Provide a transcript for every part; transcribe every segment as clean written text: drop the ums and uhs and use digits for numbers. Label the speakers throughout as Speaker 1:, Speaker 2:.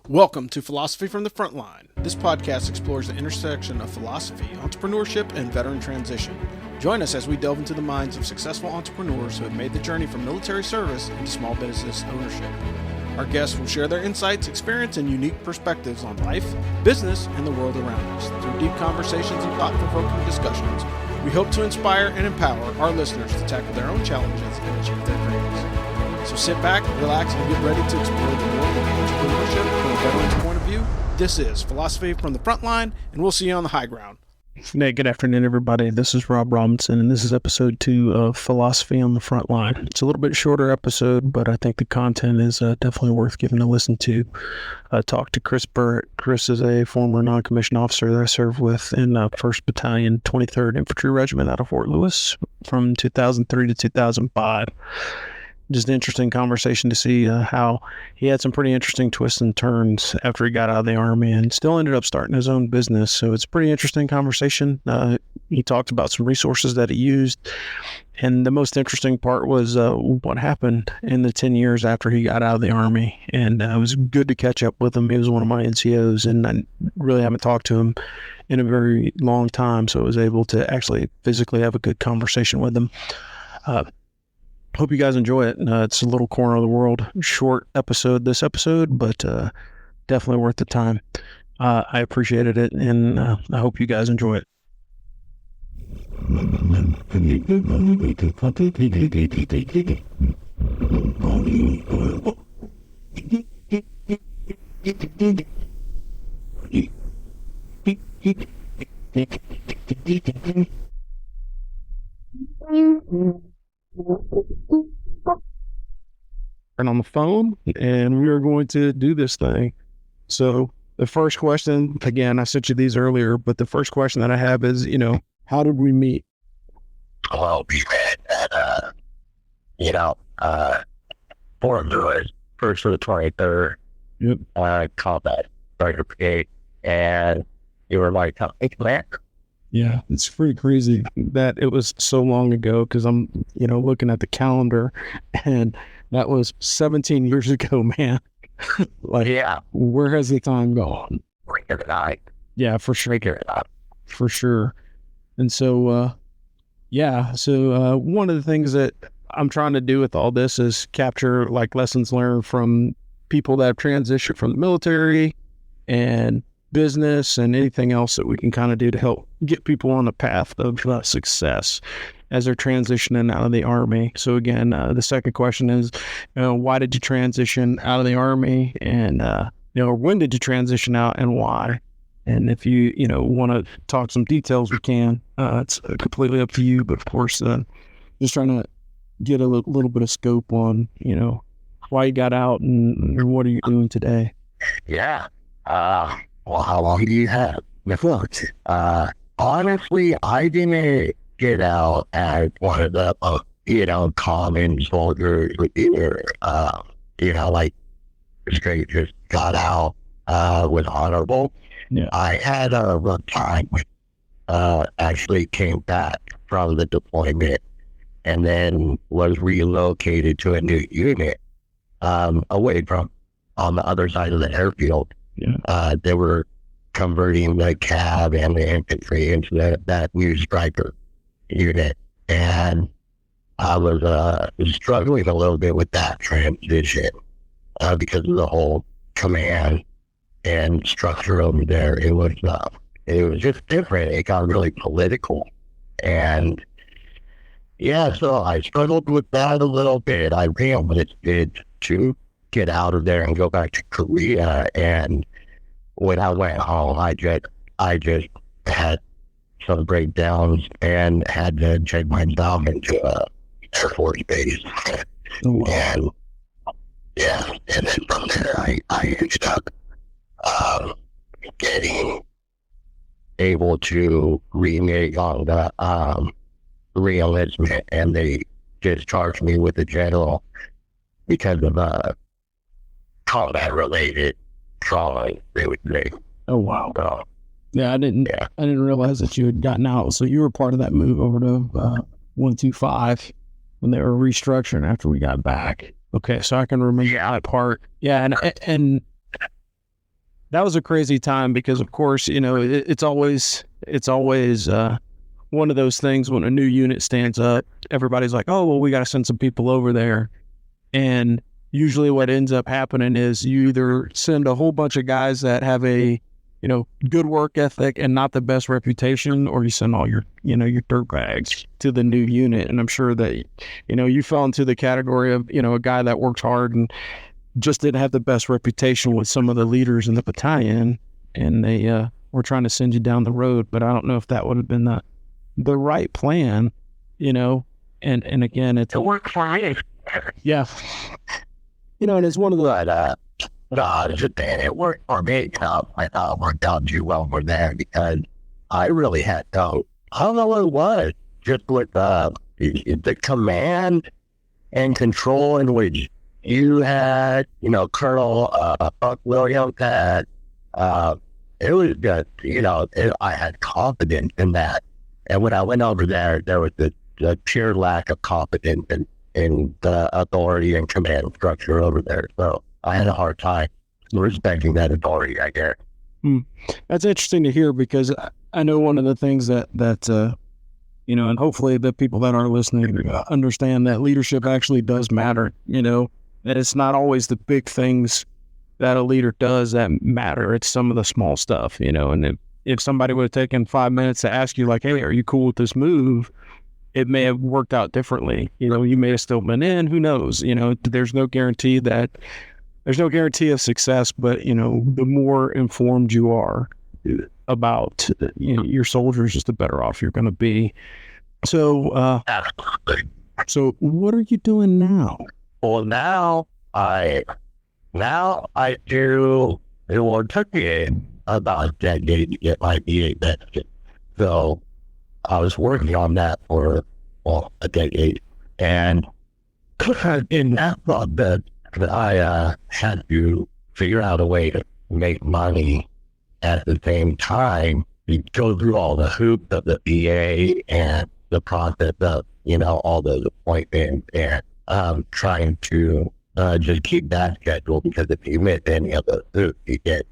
Speaker 1: Welcome to Philosophy from the Frontline. This podcast explores the intersection of philosophy, entrepreneurship, and veteran transition. Join us as we delve into the minds of successful entrepreneurs who have made the journey from military service into small business ownership. Our guests will share their insights, experience, and unique perspectives on life, business, and the world around us. Through deep conversations and thought-provoking discussions, we hope to inspire and empower our listeners to tackle their own challenges and achieve their dreams. So sit back, relax, and get ready to explore the world of entrepreneurship from a veteran's point of view. This is Philosophy from the Frontline, and we'll see you on the high ground.
Speaker 2: Hey, good afternoon, everybody. This is Rob Robinson, and this is episode 2 of Philosophy on the Frontline. It's a little bit shorter episode, but I think the content is definitely worth giving a listen to. I talked to Chris Burritt. Chris is a former non-commissioned officer that I served with in 1st Battalion, 23rd Infantry Regiment out of Fort Lewis from 2003 to 2005. Just an interesting conversation to see how he had some pretty interesting twists and turns after he got out of the Army and still ended up starting his own business. So it's a pretty interesting conversation. He talked about some resources that he used. And the most interesting part was what happened in the 10 years after he got out of the Army. And it was good to catch up with him. He was one of my NCOs, and I really haven't talked to him in a very long time. So I was able to actually physically have a good conversation with him. Hope you guys enjoy it. It's a little corner of the world, short episode this episode, but definitely worth the time. I appreciated it, and I hope you guys enjoy it. And on the phone, and we are going to do this thing. So the first question, again, I sent you these earlier, but the first question that I have is, how did we meet?
Speaker 3: Well, we met at, Fort Lewis, 1st to the 23rd, combat Driver Brigade, and you were like, hey, man.
Speaker 2: Yeah, it's pretty crazy that it was so long ago, because I'm, looking at the calendar, and that was 17 years ago, man.
Speaker 3: Yeah.
Speaker 2: Where has the time gone? Yeah, for sure. For sure. And so, one of the things that I'm trying to do with all this is capture lessons learned from people that have transitioned from the military and business and anything else that we can kind of do to help get people on the path of success as they're transitioning out of the Army. So again, the second question is, why did you transition out of the Army? And, when did you transition out and why? And if you, want to talk some details, we can. It's completely up to you. But of course, just trying to get a little bit of scope on, why you got out and what are you doing today?
Speaker 3: Yeah. Well, how long do you have? Honestly, I didn't get out as one of the, common soldiers either. Straight just got out, was honorable.
Speaker 2: Yeah.
Speaker 3: I had a rough time, actually came back from the deployment and then was relocated to a new unit, away from on the other side of the airfield.
Speaker 2: Yeah.
Speaker 3: They were converting the cab and the infantry into that new striker unit. And I was struggling a little bit with that transition because of the whole command and structure over there. It was just different. It got really political. And so I struggled with that a little bit. I realized to get out of there and go back to Korea. And when I went home, I just had some breakdowns and had to check myself into Air Force Base.
Speaker 2: Oh, wow.
Speaker 3: And then from there I ended up getting able to renege on the re-enlistment, and they discharged me with a general because of combat related trauma, they would say.
Speaker 2: Oh, wow. Yeah, I didn't realize that you had gotten out. So you were part of that move over to 125 when they were restructuring after we got back. Okay, so I can remember that part. Yeah, and that was a crazy time because, of course, it's always one of those things when a new unit stands up, everybody's like, oh, well, we got to send some people over there. And usually what ends up happening is you either send a whole bunch of guys that have a, good work ethic and not the best reputation, or you send all your dirtbags to the new unit. And I'm sure that, you fell into the category of, a guy that works hard and just didn't have the best reputation with some of the leaders in the battalion. And they were trying to send you down the road. But I don't know if that would have been the right plan, and again, it
Speaker 3: worked for me.
Speaker 2: Yeah. And it's one of the...
Speaker 3: it worked for me. I thought it worked out too well for there because I really had I don't know what it was, just with the command and control in which you had, Colonel Buck Williams had, it was just, I had confidence in that. And when I went over there, there was the pure lack of confidence in the authority and command structure over there. So I had a hard time respecting that authority, I guess.
Speaker 2: That's interesting to hear because I know one of the things that and hopefully the people that are listening understand that leadership actually does matter, that it's not always the big things that a leader does that matter. It's some of the small stuff, and if somebody would have taken 5 minutes to ask you like, hey, are you cool with this move? It may have worked out differently. You may have still been in, who knows, there's no guarantee of success, but the more informed you are about your soldiers, just the better off you're going to be. So, so what are you doing now?
Speaker 3: Well, now I do. It took me about a decade to get my BA benefit. So I was working on that for a decade, and in that process, I had to figure out a way to make money at the same time. You go through all the hoops of the BA and the process of, all those appointments and trying to just keep that schedule, because if you miss any of those hoops, you get,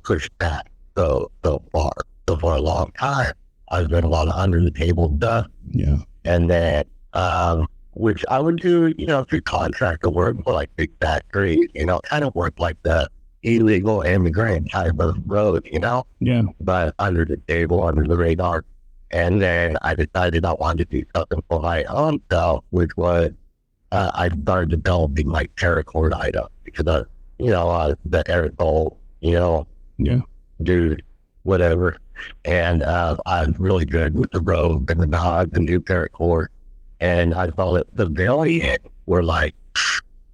Speaker 3: pushed back so far for a long time. I was doing a lot of under the table stuff.
Speaker 2: Yeah.
Speaker 3: And then, which I would do, through contractor work for like big factories, kind of work like the illegal immigrant type of road,
Speaker 2: Yeah.
Speaker 3: But under the table, under the radar. And then I decided I wanted to do something for my own self, which was, I started developing like paracord items because the aerosol,
Speaker 2: Yeah.
Speaker 3: dude, whatever. And I was really good with the robe and the nog, the new paracord. And I saw that the Valiant were like,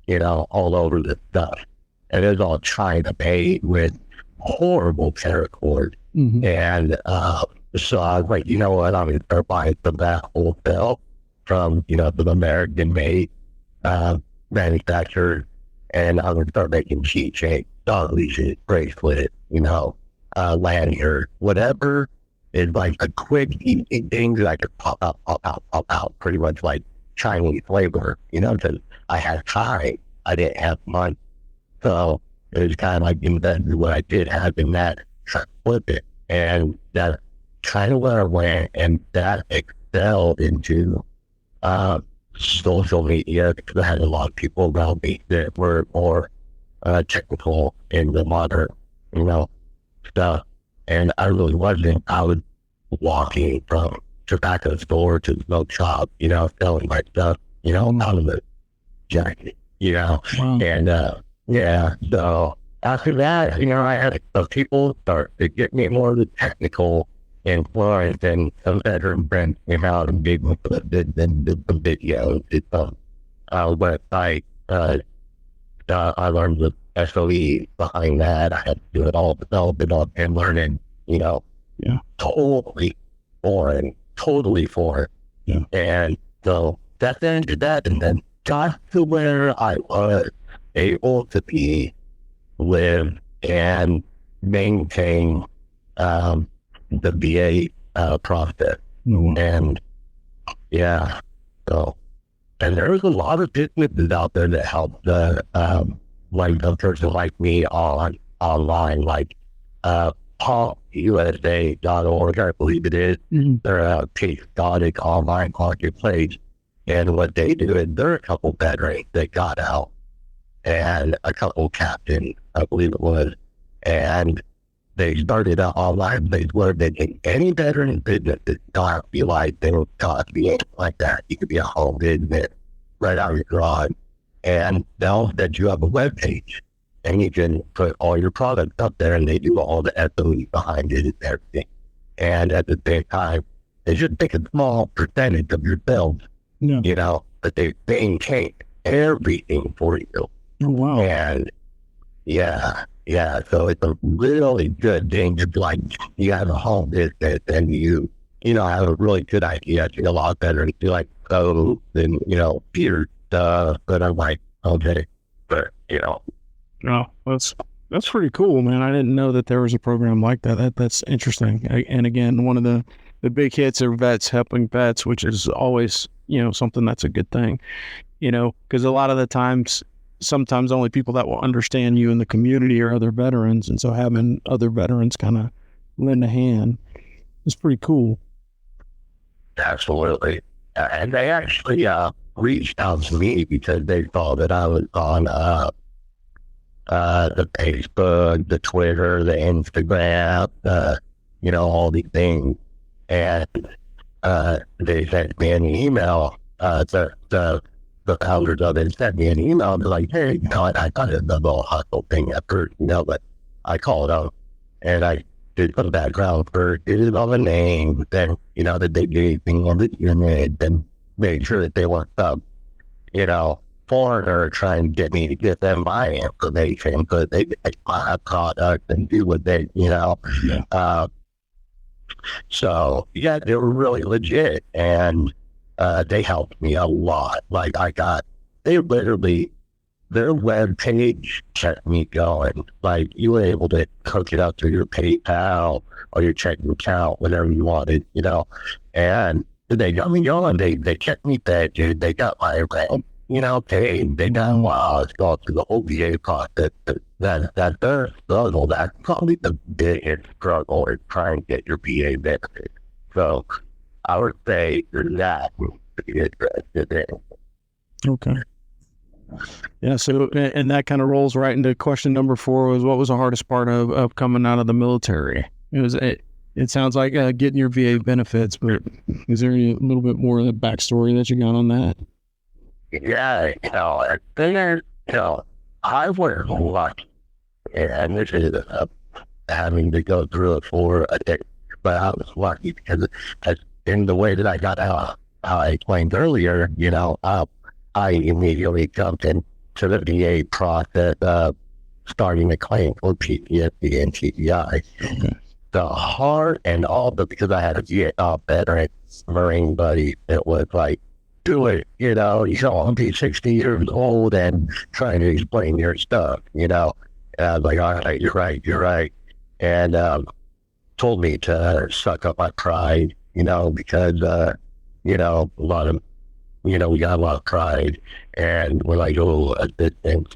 Speaker 3: all over this stuff. And it was all China made with horrible paracord.
Speaker 2: Mm-hmm.
Speaker 3: And so I was like, you know what, I'm going to start buying some of that wholesale from, the American made manufacturers. And I'm going to start making keychains, dog leashes, bracelets, lanyard, whatever is like a quick easy thing that I could pop out, pretty much like Chinese flavor, because I had time, I didn't have money. So it was kind of like invested what I did have in that, try to flip it. And that's kind of where I went, and that excelled into social media, because I had a lot of people around me that were more technical in the modern, stuff. And I really wasn't. I was walking from tobacco store to the smoke shop, selling my stuff, out of the jacket,
Speaker 2: Wow.
Speaker 3: And so after that, I had some people start to get me more of the technical influence, and some veteran friends came out and gave me did some videos, did some website. I learned the SOE behind that. I had to do it all, develop it up and learning, totally foreign.
Speaker 2: Yeah.
Speaker 3: And so that ended that, and then got to where I was able to live and maintain the BA process.
Speaker 2: Mm-hmm.
Speaker 3: And and there's a lot of businesses out there that help like a person like me online, like PaulUSA.org, I believe it is.
Speaker 2: Mm-hmm.
Speaker 3: They're a patriotic online marketplace. And what they do is there are a couple veterans that got out and a couple captains, I believe it was. And they started an online place where they can, any veteran business that don't have to be like, they don't have to be anything like that. You could be a home business right out of your garage. And they'll set you up a web page and you can put all your products up there and they do all the SOE behind it and everything. And at the same time, they just take a small percentage of your bills, but they maintain everything for you.
Speaker 2: Oh, wow.
Speaker 3: And so it's a really good thing. It's like you have a home business and you have a really good idea. It's a lot better to be like, than, Peter stuff. But I'm like, okay, but,
Speaker 2: Oh, that's pretty cool, man. I didn't know that there was a program like that. That's interesting. And again, one of the big hits are vets helping vets, which is always, something that's a good thing, because a lot of the times, sometimes only people that will understand you in the community are other veterans. And so having other veterans kind of lend a hand is pretty cool.
Speaker 3: Absolutely. And they actually reached out to me because they saw that I was on the Facebook, the Twitter, the Instagram, all these things. And they sent me an email. The founders of it sent me an email. They're like, hey, I thought it was a little hustle thing at first, but I called up and I did some background first, did it on the name, then, that they gave me on the unit, then made sure that they weren't some, foreigner trying to get me to give them my information, because they make my product and do what they, so, they were really legit, and they helped me a lot. Like, their web page kept me going. Like, you were able to hook it up to your PayPal or your checking account, whatever you wanted, and they got me going. They kept me fed, dude. They got my rent, paid. They got while I was going through the whole VA process. That's their struggle. That's probably the biggest struggle, is trying to get your VA benefit. So I would say that would be interested in.
Speaker 2: Okay. Yeah. So, and that kind of rolls right into question number 4, was what was the hardest part of coming out of the military? It sounds like getting your VA benefits, but is there a little bit more of the backstory that you got on that?
Speaker 3: Yeah, I was lucky, and this is having to go through it for a day, but I was lucky because in the way that I got out, how I explained earlier, I immediately jumped into the VA process of starting a claim for PTSD and TBI.
Speaker 2: Okay.
Speaker 3: The heart and all because I had a VA veteran Marine buddy that was like, do it, I'll be 60 years old and trying to explain your stuff, And I was like, all right, you're right. And told me to suck up my pride, because, a lot of, we got a lot of pride, and we're like, this thing,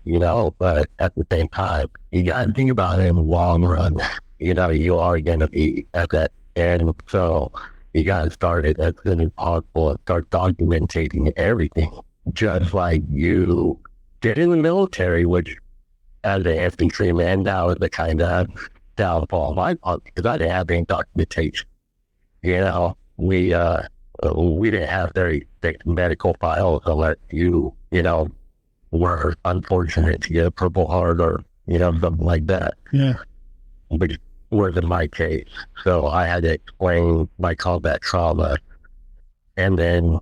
Speaker 3: but at the same time, you got to think about it in the long run. You are going to be at that end. So you got to start it as soon as possible and start documenting everything, just like you did in the military, which as an infantryman, that was the kind of downfall of my part, because I didn't have any documentation. We didn't have very thick medical files unless you, were unfortunate to get a Purple Heart or, something like that.
Speaker 2: Yeah.
Speaker 3: Which wasn't my case. So I had to explain my combat trauma. And then,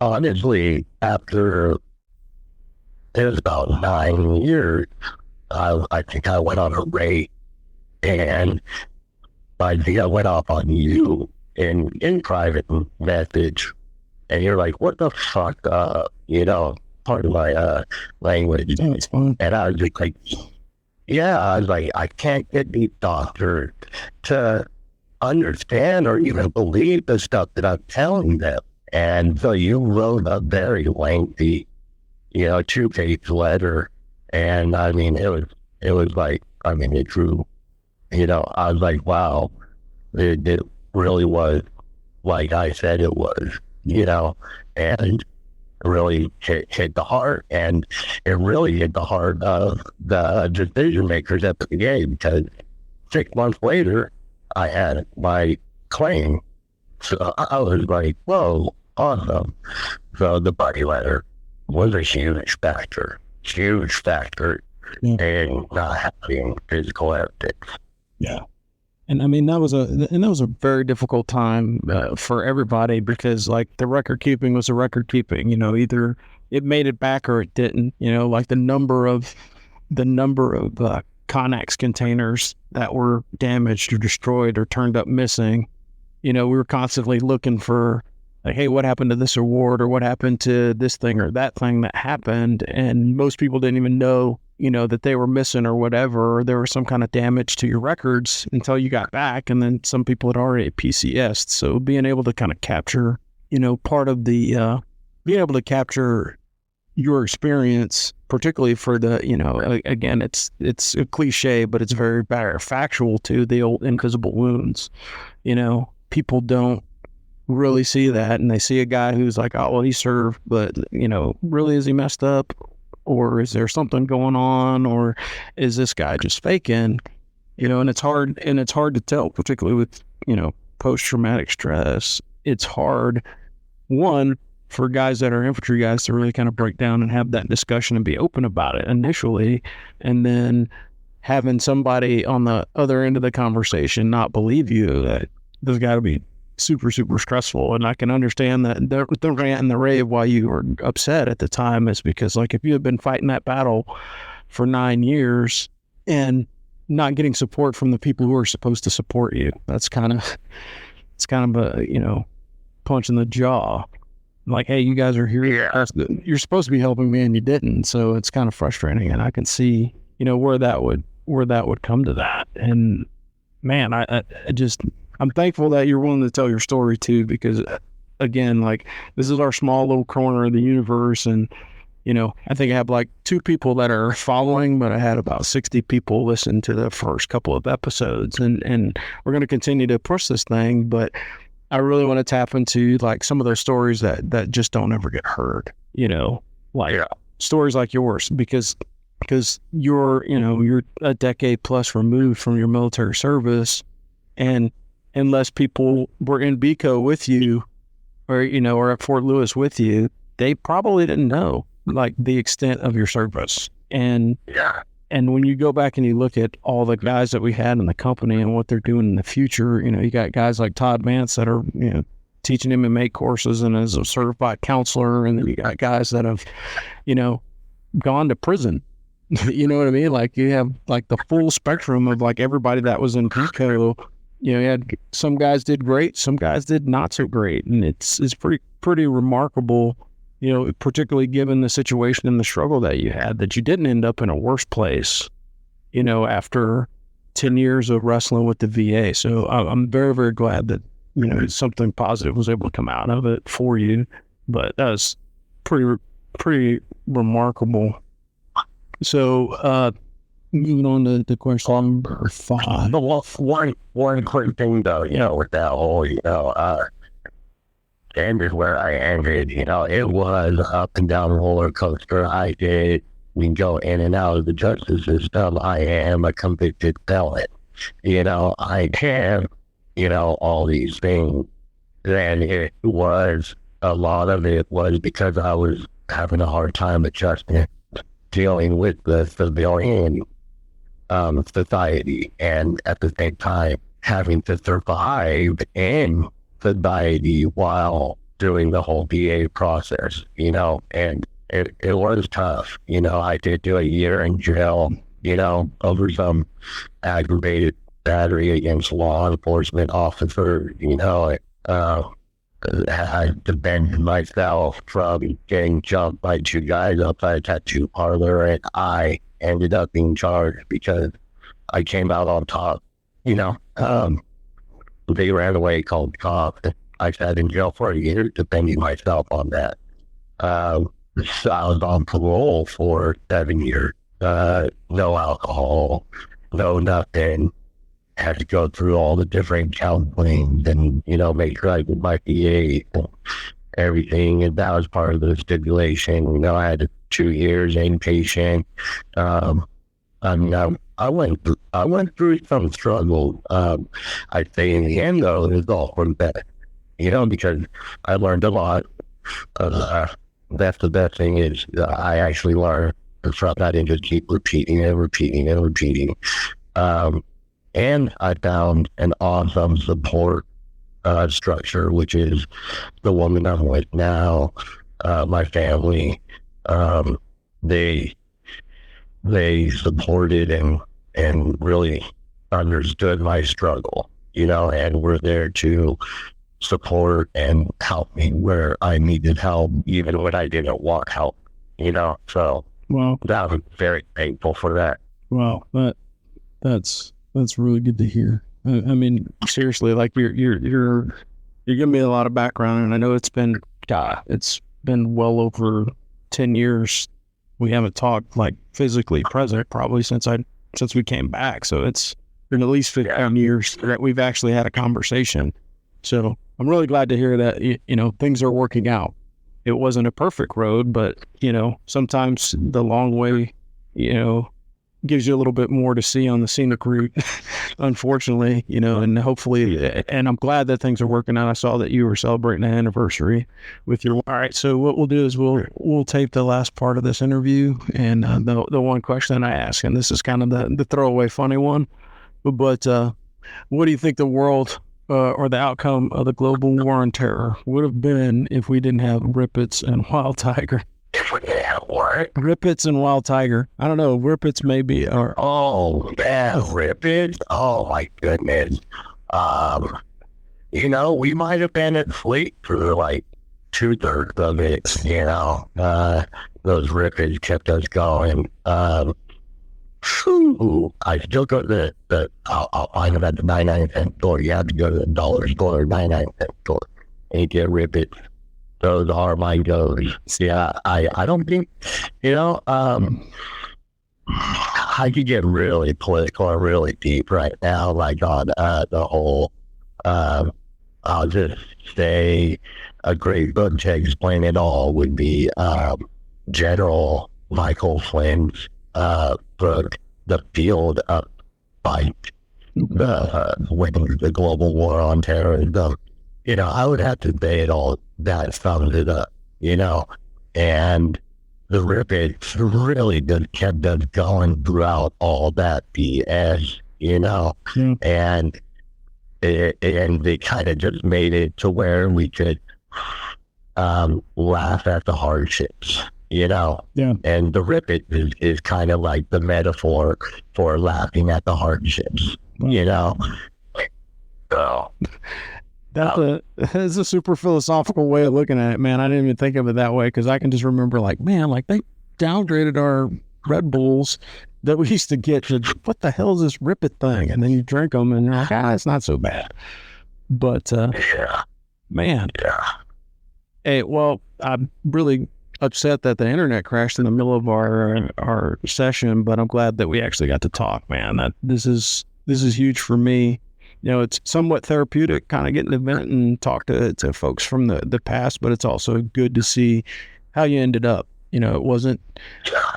Speaker 3: honestly, after it was about 9 years, I think I went on a raid, and I think I went off on you in private message, and you're like, what the fuck, part of my language.
Speaker 2: Yeah, it's fine.
Speaker 3: And I was just like, I was like, I can't get these doctors to understand or even believe the stuff that I'm telling them. And so you wrote a very lengthy, 2-page letter. And I mean, it was like, it drew I was like, wow, it really was like I said it was, and really hit the heart. And it really hit the heart of the decision makers at the beginning, because 6 months later, I had my claim. So I was like, whoa, awesome. So the buddy letter was a huge factor in not having physical evidence.
Speaker 2: Yeah. And I mean, that was a very difficult time for everybody, because like the record keeping was a record keeping, either it made it back or it didn't, like the number of Connex containers that were damaged or destroyed or turned up missing. We were constantly looking for, like, hey, what happened to this award, or what happened to this thing or that thing that happened? And most people didn't even know, that they were missing or whatever, or there was some kind of damage to your records until you got back. And then some people had already PCS'd. So being able to kind of capture, part of the, being able to capture your experience, particularly for the, again, it's a cliche, but it's very factual too, the old invisible wounds. People don't really see that, and they see a guy who's like, oh, well, he served, but, really, is he messed up? Or is there something going on? Or is this guy just faking? And it's hard to tell, particularly with, post-traumatic stress. It's hard, one, for guys that are infantry guys to really kind of break down and have that discussion and be open about it initially, and then having somebody on the other end of the conversation not believe you. That there's got to be super, super stressful. And I can understand that the rant and the rave why you were upset at the time is because, like, if you had been fighting that battle for 9 years and not getting support from the people who are supposed to support you, it's kind of a, punch in the jaw. Like, hey, you guys are here. Yeah. You're supposed to be helping me and you didn't. So it's kind of frustrating. And I can see, where that would come to that. And man, I'm thankful that you're willing to tell your story too, because again, like, this is our small little corner of the universe. And, I think I have like 2 people that are following, but I had about 60 people listen to the first couple of episodes, and we're going to continue to push this thing. But I really want to tap into like some of those stories that just don't ever get heard, stories like yours, because you're a decade plus removed from your military service. And unless people were in BCO with you, or, or at Fort Lewis with you, they probably didn't know like the extent of your service. And when you go back and you look at all the guys that we had in the company and what they're doing in the future, you got guys like Todd Vance that are, teaching MMA courses and as a certified counselor. And then you got guys that have, gone to prison. You know what I mean? Like, you have like the full spectrum of like everybody that was in PCO. You had some guys did great, some guys did not so great. And it's pretty remarkable, particularly given the situation and the struggle that you had, that you didn't end up in a worse place, after 10 years of wrestling with the VA. So I'm very, very glad that, something positive was able to come out of it for you. But that was pretty remarkable. So, moving on to the question number 5.
Speaker 3: But one quick thing though, with that whole, ended where I ended, it was up and down roller coaster. I did go in and out of the justice system. I am a convicted felon. I have, all these things. And a lot of it was because I was having a hard time adjusting, dealing with the civilian society, and at the same time having to survive in society while doing the whole VA process, and it was tough. I did do a year in jail, over some aggravated battery against law enforcement officers. I defended myself from getting jumped by 2 guys outside a tattoo parlor, and I ended up being charged because I came out on top. They ran away, called the cops. I sat in jail for a year defending myself on that. So I was on parole for 7 years. No alcohol, no nothing. had to go through all the different counselings and, make sure I did my PA and everything. And that was part of the stipulation. I had 2 years inpatient. I mean, I went through some struggle. I'd say in the end, though, it was all for the better, because I learned a lot. That's the best thing is I actually learned from that and just keep repeating and repeating and repeating. And I found an awesome support structure, which is the woman I'm with now, my family. They supported and really understood my struggle, and were there to support and help me where I needed help, even when I didn't want help, so
Speaker 2: Wow.
Speaker 3: I was very thankful for that.
Speaker 2: Wow. That's really good to hear. I mean, seriously, like you're giving me a lot of background, and I know it's been well over 10 years. We haven't talked like physically present probably since we came back. So it's been at least 15 years that we've actually had a conversation. So I'm really glad to hear that, things are working out. It wasn't a perfect road, but, sometimes the long way, gives you a little bit more to see on the scenic route, unfortunately, and hopefully, and I'm glad that things are working out. I saw that you were celebrating an anniversary with your, all right. So what we'll do is we'll tape the last part of this interview. And the one question I ask, and this is kind of the throwaway funny one, but what do you think the world or the outcome of the global war on terror would have been if we didn't have Rippets and Wild Tiger?
Speaker 3: If we didn't have what?
Speaker 2: Rippets and Wild Tiger. I don't know. Rippets maybe are.
Speaker 3: Oh, yeah, Rippets. Oh my goodness. We might have been asleep for like 2/3 of it. Those Rippets kept us going. I still go to I'll find them at the 99-cent store. You have to go to the dollar store or 99-cent store and get Rippets. Those are my goes. Yeah, I don't think, I could get really political and really deep right now, like on the whole, I'll just say a great book to explain it all would be General Michael Flynn's book, The Field of Fight, winning the global war on terrorism. I would have to say it all, that sums it up, and the Rippets really just kept us going throughout all that BS, and they kind of just made it to where we could laugh at the hardships,
Speaker 2: Yeah.
Speaker 3: and the Rippet is kind of like the metaphor for laughing at the hardships, So...
Speaker 2: That's a super philosophical way of looking at it, man. I didn't even think of it that way because I can just remember they downgraded our Red Bulls that we used to get to, what the hell is this Rippet thing? And then you drink them and you're like, it's not so bad. But, man.
Speaker 3: Yeah.
Speaker 2: Hey, well, I'm really upset that the internet crashed in the middle of our session, but I'm glad that we actually got to talk, man. This is huge for me. It's somewhat therapeutic, kind of getting to vent and talk to folks from the past, but it's also good to see how you ended up. It wasn't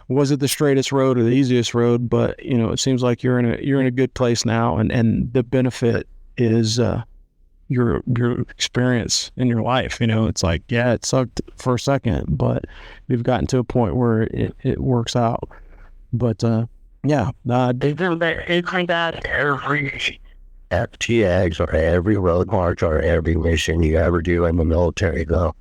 Speaker 2: the straightest road or the easiest road, but it seems like you're in a good place now, and the benefit is your experience in your life. It's like, it sucked for a second, but we've gotten to a point where it works out. But
Speaker 3: isn't that every FTX or every road march or every mission you ever do in the military, though?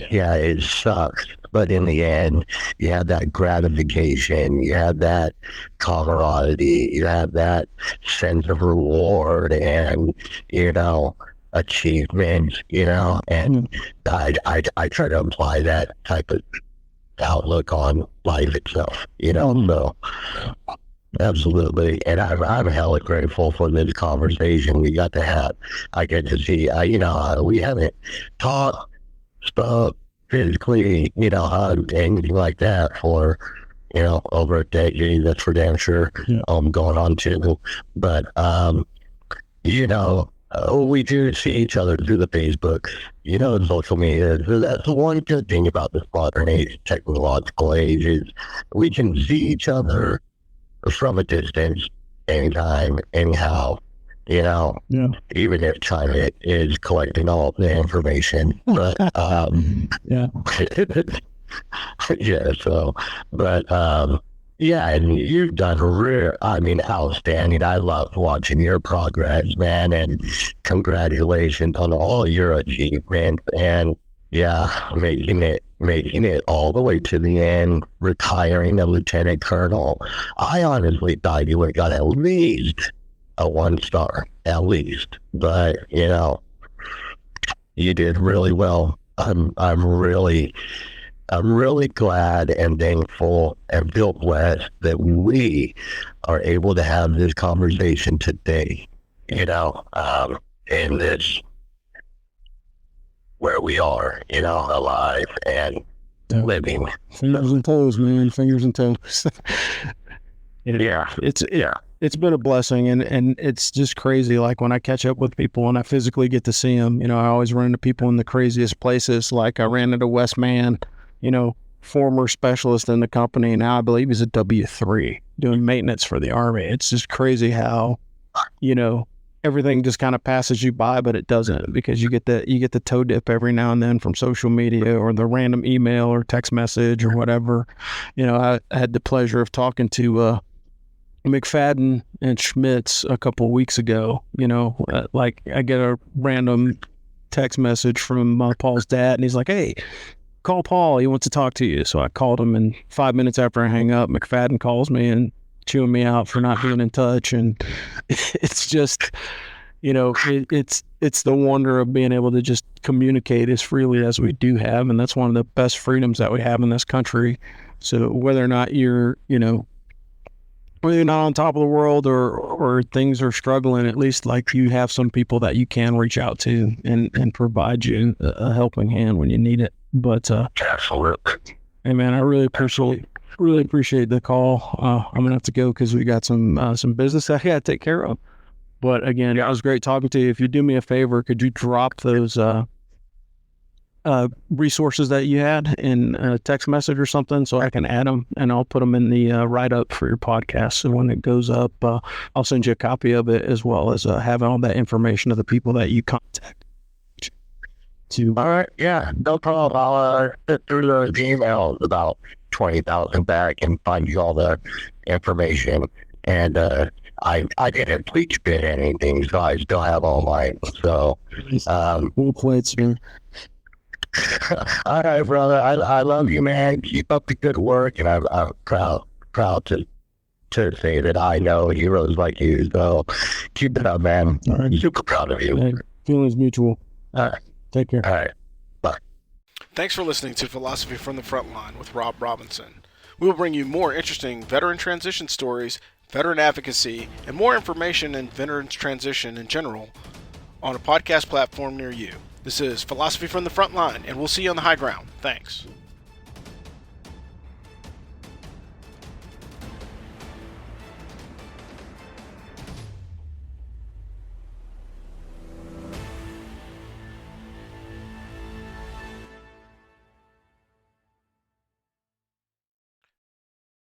Speaker 3: Yeah, it sucks. But in the end, you have that gratification, you have that camaraderie, you have that sense of reward and, achievement, and I try to apply that type of outlook on life itself, so... Absolutely, and I'm hella grateful for this conversation we got to have. I get to see, we haven't talked, spoke physically, hugged, anything like that for, over a decade. That's for damn sure.
Speaker 2: Yeah.
Speaker 3: Going on too, but we do see each other through the Facebook, social media. So that's the one good thing about this modern age, technological age, is we can see each other from a distance, anytime, anyhow.
Speaker 2: Yeah.
Speaker 3: Even if China is collecting all the information, but
Speaker 2: Yeah.
Speaker 3: yeah. So, but yeah, and you've done outstanding. I loved watching your progress, man, and congratulations on all your achievements. And yeah, making it all the way to the end, retiring a lieutenant colonel. I honestly thought you would have got at least a 1-star, at least. But you did really well. I'm really glad and thankful and feel blessed that we are able to have this conversation today, in this, where we are, alive and living.
Speaker 2: Fingers and toes, man. Fingers and toes. It's been a blessing, and it's just crazy. Like when I catch up with people and I physically get to see them, I always run into people in the craziest places. Like I ran into Wes Mann, former specialist in the company. Now I believe he's a W3 doing maintenance for the Army. It's just crazy how, everything just kind of passes you by, but it doesn't, because you get the toe dip every now and then from social media or the random email or text message or whatever. I had the pleasure of talking to McFadden and Schmitz a couple of weeks ago. Like I get a random text message from Paul's dad, and he's like, "Hey, call Paul. He wants to talk to you." So I called him, and 5 minutes after I hang up, McFadden calls me and chewing me out for not being in touch. And it's just, it's the wonder of being able to just communicate as freely as we do have. And that's one of the best freedoms that we have in this country. So whether or not you're, whether you're not on top of the world or things are struggling, at least like you have some people that you can reach out to and provide you a helping hand when you need it. But
Speaker 3: absolutely.
Speaker 2: Hey man, I really appreciate the call. I'm gonna have to go because we got some business I gotta take care of. But again, it was great talking to you. If you do me a favor, could you drop those resources that you had in a text message or something so I can add them, and I'll put them in the write-up for your podcast. So when it goes up, I'll send you a copy of it, as well as having all that information of the people that you contact.
Speaker 3: All right, yeah, no problem. I'll sit through those emails, about 20,000 back, and find you all the information. And I didn't bleach bit anything, so I still have all mine. So,
Speaker 2: we'll play it soon.
Speaker 3: All right, brother. I love you, man. Keep up the good work, and I'm proud to say that I know heroes like you. So keep it up, man.
Speaker 2: All right.
Speaker 3: Super proud of you.
Speaker 2: Hey, feelings mutual.
Speaker 3: All right.
Speaker 2: Take care.
Speaker 3: All right. Bye.
Speaker 1: Thanks for listening to Philosophy from the Frontline with Rob Robinson. We will bring you more interesting veteran transition stories, veteran advocacy, and more information in veterans transition in general on a podcast platform near you. This is Philosophy from the Frontline, and we'll see you on the high ground. Thanks.